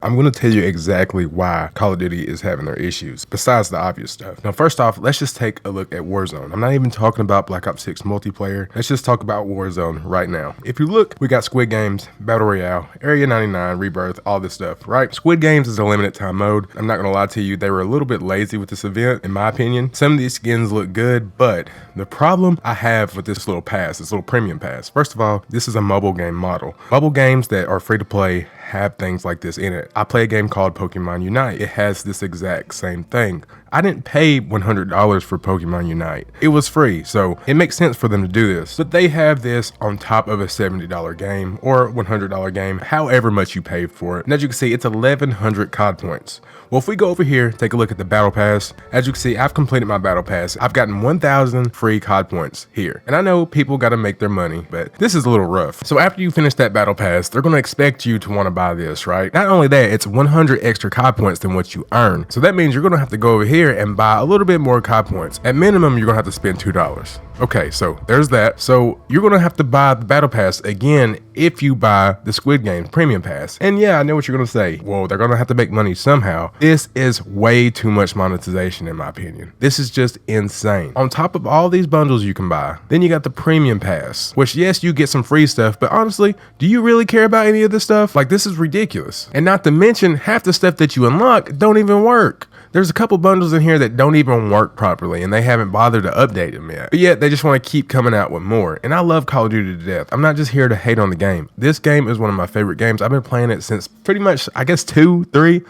I'm going to tell you exactly why Call of Duty is having their issues, besides the obvious stuff. Now, first off, let's just take a look at Warzone. I'm not even talking about Black Ops 6 multiplayer. Let's just talk about Warzone right now. If you look, we got Squid Games, Battle Royale, Area 99, Rebirth, all this stuff, right? Squid Games is a limited time mode. I'm not going to lie to you, they were a little bit lazy with this event, in my opinion. Some of these skins look good, but the problem I have with this little pass, this little premium pass, first of all, this is a mobile game model. Mobile games that are free to play have things like this in it. I play a game called Pokemon Unite. It has this exact same thing. I didn't pay $100 for Pokemon Unite. It was free, so it makes sense for them to do this. But they have this on top of a $70 game or $100 game, however much you paid for it. And as you can see, it's 1,100 COD points. Well, if we go over here, take a look at the Battle Pass. As you can see, I've completed my Battle Pass. I've gotten 1,000 free COD points here. And I know people got to make their money, but this is a little rough. So after you finish that Battle Pass, they're going to expect you to want to buy this, right? Not only that, it's 100 extra COD points than what you earn. So that means you're going to have to go over here and buy a little bit more COD points. At minimum, you're gonna have to spend $2. Okay, so there's that. So you're gonna have to buy the Battle Pass again if you buy the Squid Game Premium Pass. And yeah, I know what you're gonna say. Well, they're gonna have to make money somehow. This is way too much monetization in my opinion. This is just insane. On top of all these bundles you can buy, then you got the Premium Pass, which yes, you get some free stuff, but honestly, do you really care about any of this stuff? Like, this is ridiculous. And not to mention, half the stuff that you unlock don't even work. There's a couple bundles in here that don't even work properly and they haven't bothered to update them yet. But yet they just want to keep coming out with more. And I love Call of Duty to death. I'm not just here to hate on the game. This game is one of my favorite games. I've been playing it since pretty much, I guess 2, 3,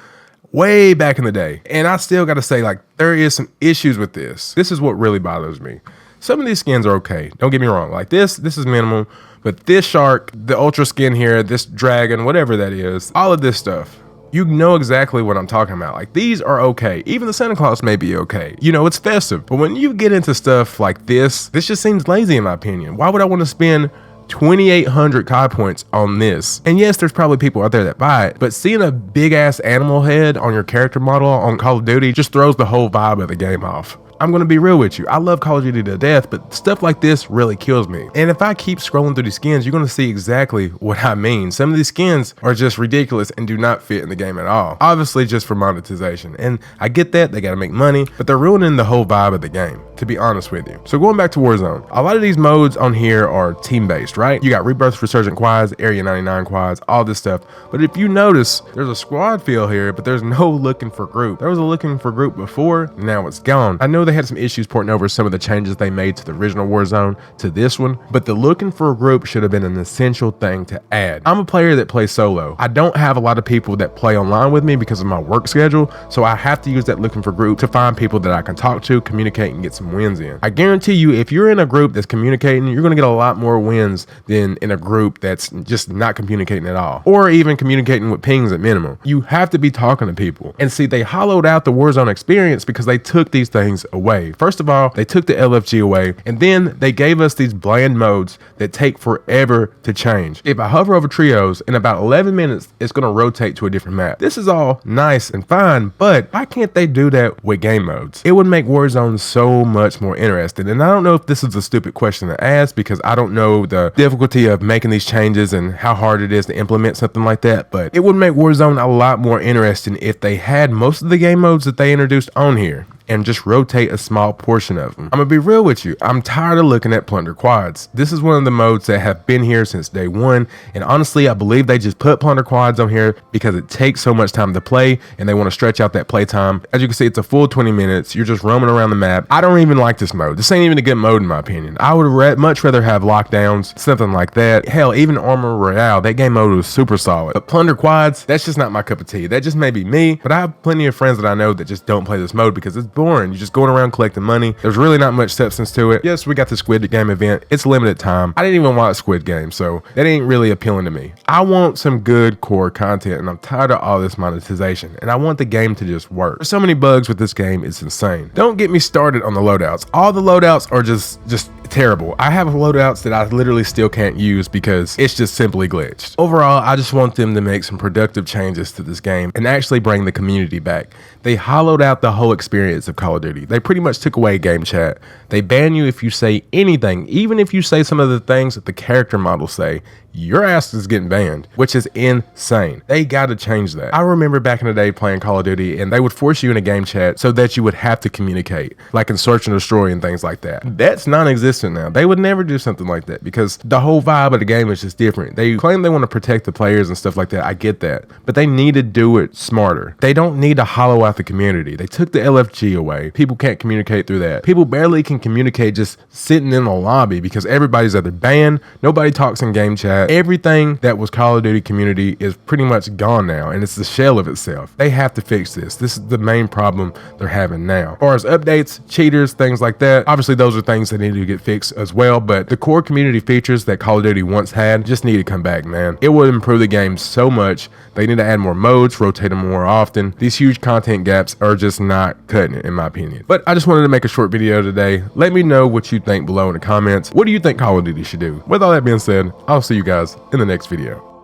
way back in the day. And I still got to say, like, there is some issues with this. This is what really bothers me. Some of these skins are okay. Don't get me wrong. Like this is minimal. But this shark, the ultra skin here, this dragon, whatever that is, all of this stuff, you know exactly what I'm talking about. Like, these are okay. Even the Santa Claus may be okay. You know, it's festive. But when you get into stuff like this just seems lazy in my opinion. Why would I want to spend 2,800 COD points on this? And yes, there's probably people out there that buy it, but seeing a big ass animal head on your character model on Call of Duty just throws the whole vibe of the game off. I'm gonna be real with you. I love Call of Duty to death, but stuff like this really kills me. And if I keep scrolling through these skins, you're gonna see exactly what I mean. Some of these skins are just ridiculous and do not fit in the game at all. Obviously just for monetization. And I get that, they gotta make money, but they're ruining the whole vibe of the game, to be honest with you. So going back to Warzone, a lot of these modes on here are team-based, right? You got Rebirth Resurgent quads, Area 99 quads, all this stuff. But if you notice, there's a squad feel here, but there's no looking for group. There was a looking for group before, now it's gone. I know they had some issues porting over some of the changes they made to the original Warzone to this one, but the looking for a group should have been an essential thing to add. I'm a player that plays solo. I don't have a lot of people that play online with me because of my work schedule, so I have to use that looking for group to find people that I can talk to, communicate, and get some wins in. I guarantee you, if you're in a group that's communicating, you're gonna get a lot more wins than in a group that's just not communicating at all, or even communicating with pings at minimum. You have to be talking to people. And see, they hollowed out the Warzone experience because they took these things away. First of all, they took the LFG away, and then they gave us these bland modes that take forever to change. If I hover over trios, in about 11 minutes, it's gonna rotate to a different map. This is all nice and fine, but why can't they do that with game modes? It would make Warzone so much more interesting. And I don't know if this is a stupid question to ask because I don't know the difficulty of making these changes and how hard it is to implement something like that, but it would make Warzone a lot more interesting if they had most of the game modes that they introduced on here and just rotate a small portion of them. I'm gonna be real with you. I'm tired of looking at plunder quads. This is one of the modes that have been here since day one. And honestly, I believe they just put plunder quads on here because it takes so much time to play and they want to stretch out that play time. As you can see, it's a full 20 minutes. You're just roaming around the map. I don't even like this mode. This ain't even a good mode in my opinion. I would much rather have lockdowns, something like that. Hell, even Armor Royale, that game mode was super solid. But plunder quads, that's just not my cup of tea. That just may be me, but I have plenty of friends that I know that just don't play this mode because it's boring. You're just going around collecting money. There's really not much substance to it. Yes, we got the Squid Game event. It's limited time. I didn't even watch Squid Game, so that ain't really appealing to me. I want some good core content, and I'm tired of all this monetization, and I want the game to just work. There's so many bugs with this game, it's insane. Don't get me started on the loadouts. All the loadouts are just terrible. I have loadouts that I literally still can't use because it's just simply glitched. Overall, I just want them to make some productive changes to this game and actually bring the community back. They hollowed out the whole experience of Call of Duty. They pretty much took away game chat. They ban you if you say anything, even if you say some of the things that the character models say. your ass is getting banned, which is insane. They gotta change that. I remember back in the day playing Call of Duty and they would force you in a game chat so that you would have to communicate, like in Search and Destroy and things like that. That's non-existent now. They would never do something like that because the whole vibe of the game is just different. They claim they want to protect the players and stuff like that. I get that, but they need to do it smarter. They don't need to hollow out the community. They took the LFG away. People can't communicate through that. People barely can communicate just sitting in the lobby because everybody's either banned, nobody talks in game chat. Everything that was Call of Duty community is pretty much gone now, and it's the shell of itself. They have to fix this. This is the main problem they're having now. As far as updates, cheaters, things like that, obviously those are things that need to get fixed as well, but the core community features that Call of Duty once had just need to come back, man. It would improve the game so much. They need to add more modes, rotate them more often. These huge content gaps are just not cutting it, in my opinion. But I just wanted to make a short video today. Let me know what you think below in the comments. What do you think Call of Duty should do? With all that being said, I'll see you guys in the next video.